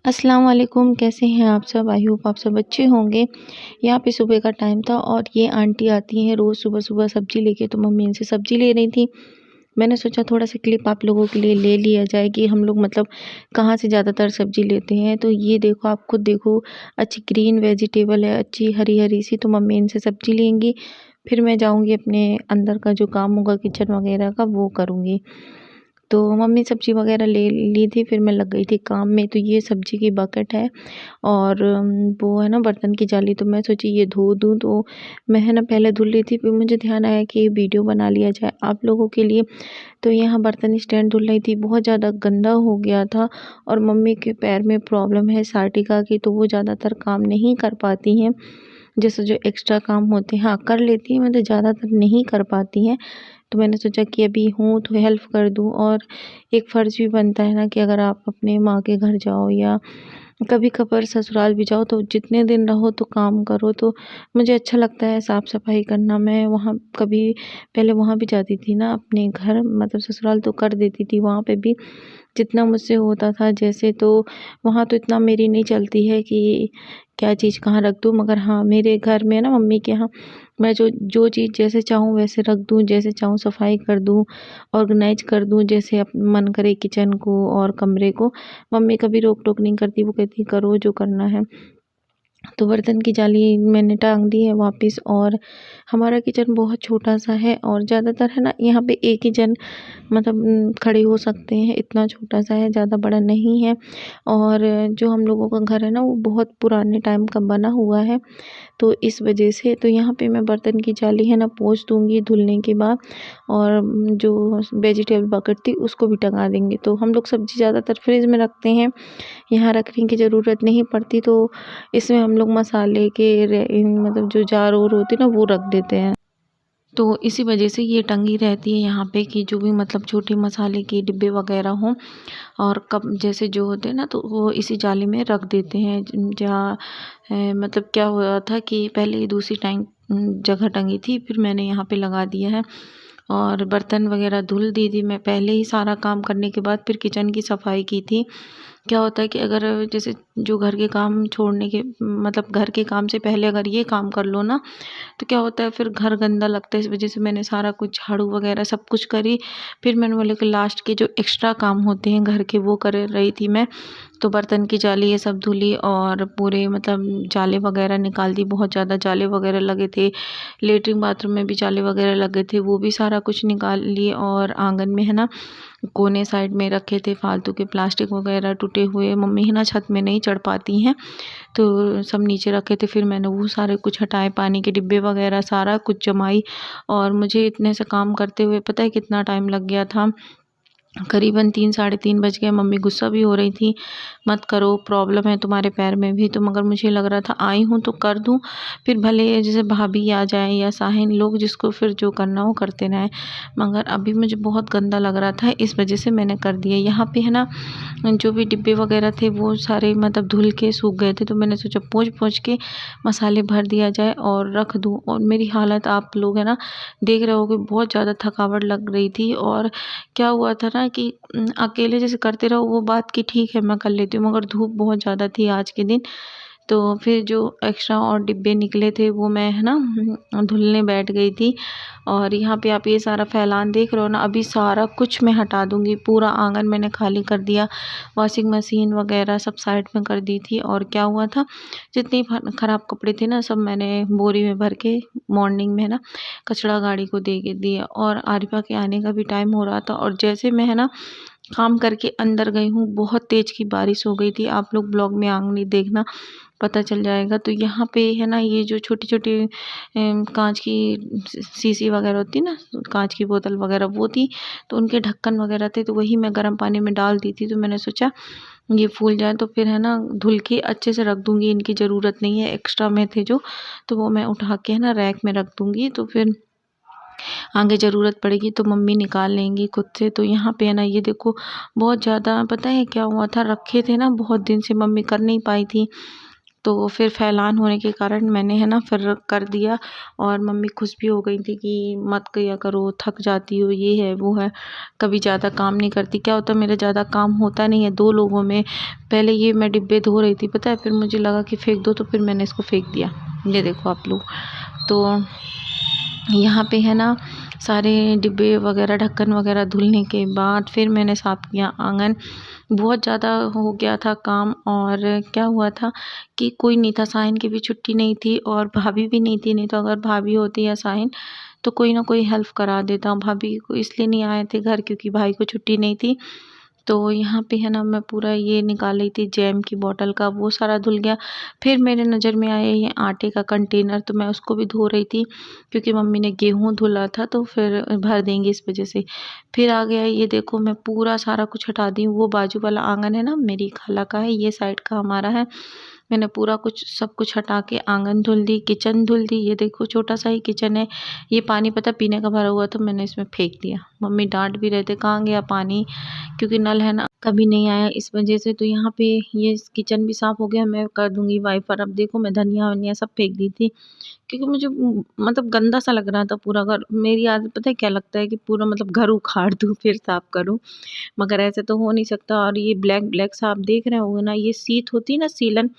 अस्सलाम वालेकुम, कैसे हैं आप सब? आई होप आप सब अच्छे होंगे। यहाँ पे सुबह का टाइम था और ये आंटी आती हैं रोज़ सुबह-सुबह सब्ज़ी लेके, तो मम्मी इनसे सब्ज़ी ले रही थी। मैंने सोचा थोड़ा-सा क्लिप आप लोगों के लिए ले लिया जाए कि हम लोग मतलब कहाँ से ज़्यादातर सब्ज़ी लेते हैं। तो ये देखो, आप खुद देखो, अच्छी ग्रीन वेजिटेबल है, अच्छी हरी-हरी सी, तो मम्मी इनसे सब्ज़ी लेंगी। फिर मैं जाऊँगी अपने अंदर का जो काम होगा किचन वगैरह का, वो करूँगी। तो मम्मी सब्ज़ी वग़ैरह ले ली थी, फिर मैं लग गई थी काम में। तो ये सब्ज़ी की बकेट है और वो है ना बर्तन की जाली, तो मैं सोची ये धो दूँ। तो मैं है ना पहले धुल रही थी, फिर मुझे ध्यान आया कि ये वीडियो बना लिया जाए आप लोगों के लिए। तो यहाँ बर्तन स्टैंड धुल रही थी, बहुत ज़्यादा गंदा हो गया था और मम्मी के पैर में प्रॉब्लम है साइटिका की, तो वो ज़्यादातर काम नहीं कर पाती हैं। जैसे जो एक्स्ट्रा काम होते हैं, हाँ, कर लेती हैं, मतलब ज़्यादातर नहीं कर पाती हैं। तो मैंने सोचा कि अभी हूँ तो हेल्प कर दूँ, और एक फ़र्ज़ भी बनता है ना कि अगर आप अपने माँ के घर जाओ या कभी-कभार ससुराल भी जाओ, तो जितने दिन रहो तो काम करो। तो मुझे अच्छा लगता है साफ़-सफ़ाई करना। मैं वहाँ कभी पहले वहाँ भी जाती थी ना अपने घर, मतलब ससुराल, तो कर देती थी वहाँ पे भी जितना मुझसे होता था। जैसे तो वहाँ तो इतना मेरी नहीं चलती है कि क्या चीज़ कहाँ रख दूँ, मगर हाँ, मेरे घर में ना मम्मी के यहाँ मैं जो जो चीज़ जैसे चाहूँ वैसे रख दूँ, जैसे चाहूँ सफाई कर दूँ, ऑर्गेनाइज कर दूँ, जैसे मन करे किचन को और कमरे को। मम्मी कभी रोक-टोक नहीं करती, वो कहती करो जो करना है। तो बर्तन की जाली मैंने टाँग दी है वापस। और हमारा किचन बहुत छोटा-सा है और ज़्यादातर है ना यहाँ पे एक ही जन मतलब खड़े हो सकते हैं, इतना छोटा-सा है, ज़्यादा बड़ा नहीं है। और जो हम लोगों का घर है ना, वो बहुत पुराने टाइम का बना हुआ है, तो इस वजह से तो यहाँ पे मैं बर्तन की जाली है ना पोंछ दूँगी धुलने के बाद। और जो वेजिटेबल बकेट थी उसको भी टंगा देंगे। तो हम लोग सब्ज़ी ज़्यादातर फ्रिज में रखते हैं, यहाँ रखने की ज़रूरत नहीं पड़ती, तो इसमें हम लोग मसाले के मतलब जो जार वोर होते हैं ना, वो रख देते हैं। तो इसी वजह से ये टंगी रहती है यहाँ पे कि जो भी मतलब छोटे मसाले के डिब्बे वगैरह हों और कप जैसे जो होते हैं ना, तो वो इसी जाली में रख देते हैं। जहाँ मतलब क्या हुआ था कि पहले ये दूसरी जगह टंगी थी, फिर मैंने यहाँ पे लगा दिया है। और बर्तन वगैरह धुल दी थी मैं पहले ही, सारा काम करने के बाद फिर किचन की सफाई की थी। क्या होता है कि अगर जैसे जो घर के काम छोड़ने के मतलब घर के काम से पहले अगर ये काम कर लो ना, तो क्या होता है फिर घर गंदा लगता है। इस वजह से मैंने सारा कुछ झाड़ू वगैरह सब कुछ करी। फिर मैंने बोला कि लास्ट के जो एक्स्ट्रा काम होते हैं घर के, वो कर रही थी मैं। तो बर्तन की जाली ये सब धुली और पूरे मतलब जाले वगैरह निकाल दी। बहुत ज़्यादा जाले वगैरह लगे थे, लेटरिन बाथरूम में भी जाले वगैरह लगे थे, वो भी सारा कुछ निकाल लिए। और आंगन में है ना कोने साइड में रखे थे फालतू के प्लास्टिक वगैरह टूटे हुए, मम्मी है ना छत में नहीं चढ़ पाती हैं, तो सब नीचे रखे थे। फिर मैंने वो सारे कुछ हटाए, पानी के डिब्बे वगैरह सारा कुछ जमाई। और मुझे इतने से काम करते हुए पता है कितना टाइम लग गया था, करीबन 3 साढ़े 3 बज गए। मम्मी गुस्सा भी हो रही थी, मत करो, प्रॉब्लम है तुम्हारे पैर में भी। तो मगर मुझे लग रहा था आई हूँ तो कर दूँ, फिर भले जैसे भाभी आ जाए या साहिन लोग, जिसको फिर जो करना हो करते रहें। मगर अभी मुझे बहुत गंदा लग रहा था, इस वजह से मैंने कर दिया। यहाँ पे है ना जो भी डिब्बे वगैरह थे वो सारे मतलब धुल के सूख गए थे, तो मैंने सोचा पोंछ-पोंछ के मसाले भर दिया जाए और रख दूँ। और मेरी हालत आप लोग है ना देख रहे होगे, बहुत ज़्यादा थकावट लग रही थी। और क्या हुआ था ना कि अकेले जैसे करते रहो वो बात की ठीक है, मैं कर लेती हूँ, मगर धूप बहुत ज़्यादा थी आज के दिन। तो फिर जो एक्स्ट्रा और डिब्बे निकले थे वो मैं है ना धुलने बैठ गई थी। और यहाँ पे आप ये सारा फैलान देख रहे हो ना, अभी सारा कुछ मैं हटा दूँगी। पूरा आंगन मैंने खाली कर दिया, वॉशिंग मशीन वगैरह सब साइड में कर दी थी। और क्या हुआ था, जितने ख़राब कपड़े थे ना, सब मैंने बोरी में भर के मॉर्निंग में है ना कचरा गाड़ी को दे के दिया। और आरिफा के आने का भी टाइम हो रहा था, और जैसे मैं है ना काम करके अंदर गई हूँ, बहुत तेज़ की बारिश हो गई थी। आप लोग ब्लॉग में आगे देखना, पता चल जाएगा। तो यहाँ पे है ना ये जो छोटी-छोटी काँच की शीशी वगैरह होती है ना, काँच की बोतल वगैरह वो थी, तो उनके ढक्कन वगैरह थे, तो वही मैं गर्म पानी में डाल दी थी। तो मैंने सोचा ये फूल जाए तो फिर है ना धुल के अच्छे से रख दूँगी, इनकी ज़रूरत नहीं है। एक्स्ट्रा में थे जो, तो वो मैं उठा के है ना रैक में रख दूँगी, तो फिर आगे ज़रूरत पड़ेगी तो मम्मी निकाल लेंगी खुद से। तो यहाँ पे है ना ये देखो, बहुत ज़्यादा पता है क्या हुआ था, रखे थे ना बहुत दिन से, मम्मी कर नहीं पाई थी। तो फिर फैलान होने के कारण मैंने है ना फिर कर दिया। और मम्मी खुश भी हो गई थी कि मत किया करो, थक जाती हो, ये है वो है, कभी ज़्यादा काम नहीं करती। क्या होता है, मेरा ज़्यादा काम होता नहीं है 2 लोगों में। पहले ये मैं डिब्बे धो रही थी पता है, फिर मुझे लगा कि फेंक दो, तो फिर मैंने इसको फेंक दिया। ये देखो आप लोग, तो यहाँ पे है ना सारे डिब्बे वगैरह ढक्कन वगैरह धुलने के बाद फिर मैंने साफ़ किया आंगन। बहुत ज़्यादा हो गया था काम। और क्या हुआ था कि कोई नहीं था, साहिन की भी छुट्टी नहीं थी और भाभी भी नहीं थी। नहीं तो अगर भाभी होती या साहिन तो कोई ना कोई हेल्प करा देता। भाभी को इसलिए नहीं आए थे घर क्योंकि भाई को छुट्टी नहीं थी। तो यहाँ पे है ना मैं पूरा ये निकाल रही थी जैम की बॉटल का, वो सारा धुल गया। फिर मेरे नज़र में आया ये आटे का कंटेनर, तो मैं उसको भी धो रही थी क्योंकि मम्मी ने गेहूँ धुला था तो फिर भर देंगे इस वजह से। फिर आ गया ये देखो, मैं पूरा सारा कुछ हटा दी हूँ। वो बाजू वाला आंगन है ना मेरी खाला का है, ये साइड का हमारा है। मैंने पूरा कुछ सब कुछ हटा के आंगन धुल दी, किचन धुल दी। ये देखो छोटा सा ही किचन है। ये पानी पता पीने का भरा हुआ था, मैंने इसमें फेंक दिया। मम्मी डांट भी रहे थे कहाँ गया पानी, क्योंकि नल है ना कभी नहीं आया इस वजह से। तो यहाँ पे ये किचन भी साफ़ हो गया, मैं कर दूंगी वाइपर। अब देखो मैं धनिया वनिया सब फेंक दी थी क्योंकि मुझे मतलब गंदा सा लग रहा था पूरा घर। मेरी आदत पता है क्या लगता है कि पूरा मतलब घर उखाड़ दूँ फिर साफ़ करूँ, मगर ऐसे तो हो नहीं सकता। और ये ब्लैक ब्लैक सा आप देख रहे होंगे ना, ये सीत होती है ना सीलन,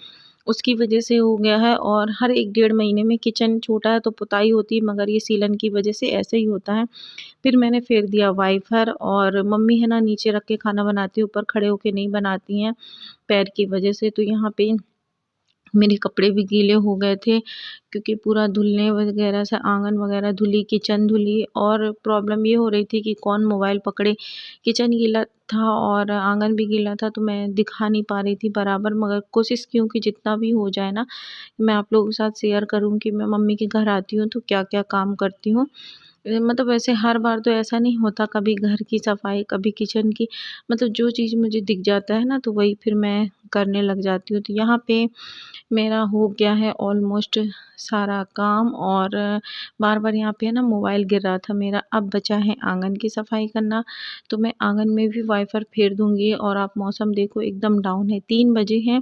उसकी वजह से हो गया है। और हर 1 डेढ़ महीने में किचन छोटा है तो पुताई होती है, मगर ये सीलन की वजह से ऐसे ही होता है। फिर मैंने फेर दिया वाइपर। और मम्मी है ना नीचे रख के खाना बनाती है, ऊपर खड़े होके नहीं बनाती हैं पैर की वजह से। तो यहाँ पे मेरे कपड़े भी गीले हो गए थे क्योंकि पूरा धुलने वगैरह से आंगन वगैरह धुली, किचन धुली। और प्रॉब्लम ये हो रही थी कि कौन मोबाइल पकड़े, किचन गीला था और आंगन भी गीला था, तो मैं दिखा नहीं पा रही थी बराबर। मगर कोशिश की हूँ कि जितना भी हो जाए ना मैं आप लोगों के साथ शेयर करूँ कि मैं मम्मी के घर आती हूँ तो क्या क्या काम करती हूँ। मतलब वैसे हर बार तो ऐसा नहीं होता, कभी घर की सफाई कभी किचन की, मतलब जो चीज़ मुझे दिख जाता है ना तो वही फिर मैं करने लग जाती हूँ। तो यहाँ पे मेरा हो गया है ऑलमोस्ट सारा काम। और बार बार यहाँ पे है ना मोबाइल गिर रहा था मेरा। अब बचा है आंगन की सफाई करना, तो मैं आंगन में भी वाइपर फेर दूंगी। और आप मौसम देखो एकदम डाउन है, 3 बजे हैं,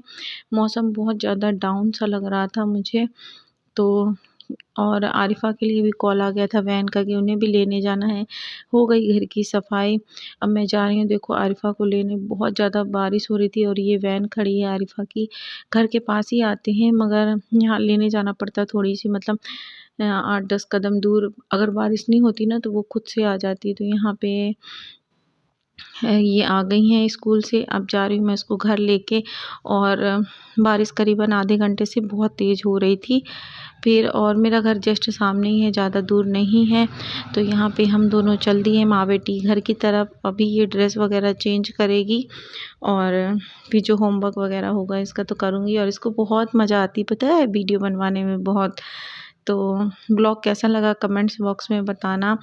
मौसम बहुत ज़्यादा डाउन सा लग रहा था मुझे। तो और आरिफ़ा के लिए भी कॉल आ गया था वैन का कि उन्हें भी लेने जाना है। हो गई घर की सफाई। अब मैं जा रही हूँ देखो आरिफ़ा को लेने। बहुत ज़्यादा बारिश हो रही थी और ये वैन खड़ी है आरिफ़ा की, घर के पास ही आते हैं, मगर यहाँ लेने जाना पड़ता है थोड़ी सी, मतलब 8-10 कदम दूर। अगर बारिश नहीं होती ना तो वो खुद से आ जाती है। तो यहाँ पे ये आ गई हैं स्कूल से, अब जा रही हूँ मैं इसको घर लेके। और बारिश करीबन आधे घंटे से बहुत तेज़ हो रही थी फिर। और मेरा घर जस्ट सामने ही है, ज़्यादा दूर नहीं है। तो यहाँ पे हम दोनों चल दिए माँ बेटी घर की तरफ। अभी ये ड्रेस वगैरह चेंज करेगी और फिर जो होमवर्क वगैरह होगा इसका तो करूँगी। और इसको बहुत मज़ा आती पता है वीडियो बनवाने में बहुत। तो ब्लॉग कैसा लगा कमेंट्स बॉक्स में बताना।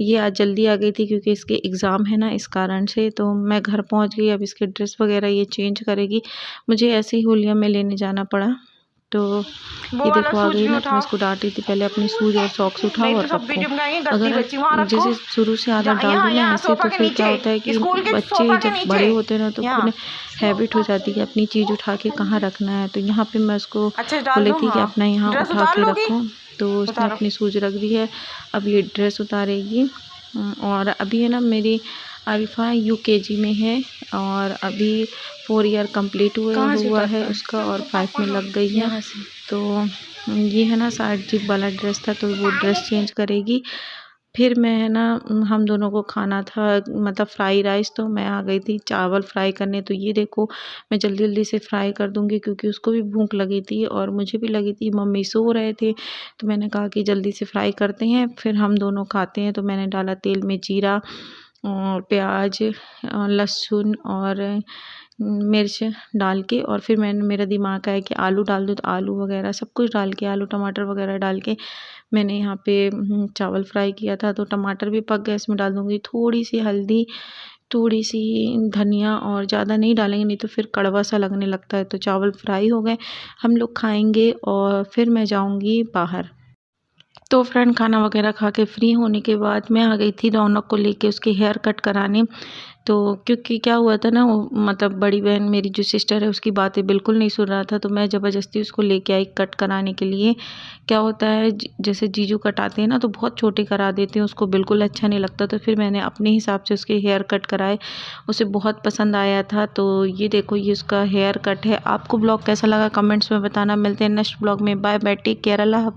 ये आज जल्दी आ गई थी क्योंकि इसके एग्ज़ाम है ना, इस कारण से। तो मैं घर पहुंच गई, अब इसके ड्रेस वगैरह ये चेंज करेगी। मुझे ऐसे ही होलिया में लेने जाना पड़ा। तो ये देखो आ गई ना, तो मैं इसको डांट रही थी पहले अपनी शूज़ और सॉक्स उठाओ और रखो। अगर जैसे शुरू से आदत डाल दूँ ना ऐसे, तो फिर क्या होता है कि बच्चे जब बड़े होते हैं ना तो उन्हें हैबिट हो जाती है अपनी चीज़ उठा के कहाँ रखना है। तो यहाँ पे मैं उसको बोली थी कि अपना यहाँ उठा के रखो, तो उसने अपनी शूज़ रख दी है। अब ये ड्रेस उतारेगी। और अभी है ना मेरी आरिफ़ा यूकेजी में है और अभी 4 ईयर कंप्लीट हुआ है उसका और 5 में लग गई है। तो ये है ना साइड जिप वाला ड्रेस था, तो वो ड्रेस चेंज करेगी। फिर मैं है ना हम दोनों को खाना था मतलब फ्राई राइस, तो मैं आ गई थी चावल फ्राई करने। तो ये देखो मैं जल्दी जल्दी से फ्राई कर दूंगी क्योंकि उसको भी भूख लगी थी और मुझे भी लगी थी। मम्मी सो रहे थे तो मैंने कहा कि जल्दी से फ्राई करते हैं फिर हम दोनों खाते हैं। तो मैंने डाला तेल में जीरा और प्याज, लहसुन और मिर्च डाल के। और फिर मेरा दिमाग आया कि आलू डाल दूँ, तो आलू वगैरह सब कुछ डाल के, आलू टमाटर वगैरह डाल के मैंने यहाँ पे चावल फ्राई किया था। तो टमाटर भी पक गए, इसमें डाल दूँगी थोड़ी सी हल्दी, थोड़ी सी धनिया, और ज़्यादा नहीं डालेंगे नहीं तो फिर कड़वा सा लगने लगता है। तो चावल फ्राई हो गए, हम लोग खाएंगे और फिर मैं जाऊँगी बाहर। तो फ्रेंड खाना वगैरह खा के फ्री होने के बाद मैं आ गई थी रौनक को लेके उसके हेयर कट कराने। तो क्योंकि क्या हुआ था ना, वो मतलब बड़ी बहन मेरी जो सिस्टर है उसकी बातें बिल्कुल नहीं सुन रहा था, तो मैं ज़बरदस्ती उसको लेके आई कट कराने के लिए। क्या होता है जैसे जीजू कटाते हैं ना तो बहुत छोटे करा देते हैं, उसको बिल्कुल अच्छा नहीं लगता। तो फिर मैंने अपने हिसाब से उसके हेयर कट कराए, उसे बहुत पसंद आया था। तो ये देखो ये उसका हेयर कट है। आपको ब्लॉग कैसा लगा कमेंट्स में बताना। मिलते हैं नेक्स्ट ब्लॉग में। बाय बाय, टेक केयर, अल्लाह हाफिज़।